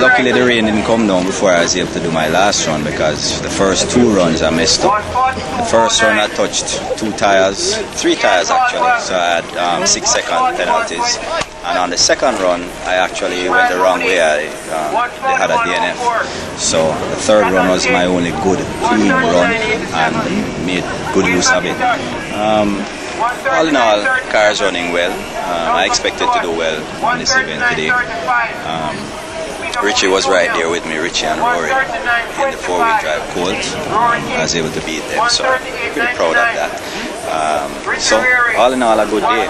luckily the rain didn't come down before I was able to do my last run, because the first 2 runs I messed up. The first run I touched 3 tires actually, so I had 6-second penalties. And on the second run, I actually went the wrong way. They had a DNF. So the third run was my only good, clean run, and made good use of it. All in all, car is running well. I expected to do well on this event today. Richie was right there with me, Richie and Rory, in the 4-wheel drive Colt. I was able to beat them, so pretty proud of that. So all in all, a good day.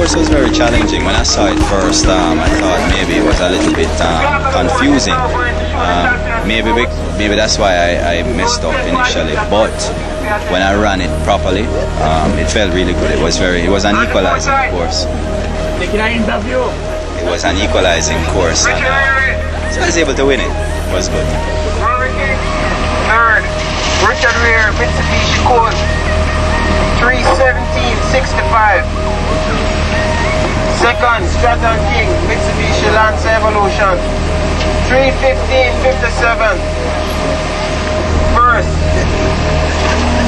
It was very challenging. When I saw it first, I thought maybe it was a little bit confusing. Maybe that's why I messed up initially. But when I ran it properly, it felt really good. It was an equalizing course. It was an equalizing course, and so I was able to win it. It was good. Third, Richard Rear, Mitsubishi Colt, 3:17.65. Second, Stratton King, Mitsubishi Lancer Evolution, 3:15.57. First,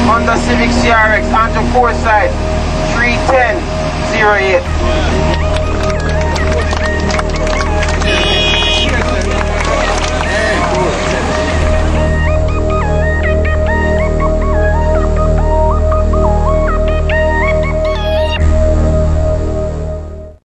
Honda Civic CRX, Andrew Forsyth, 3:10.08.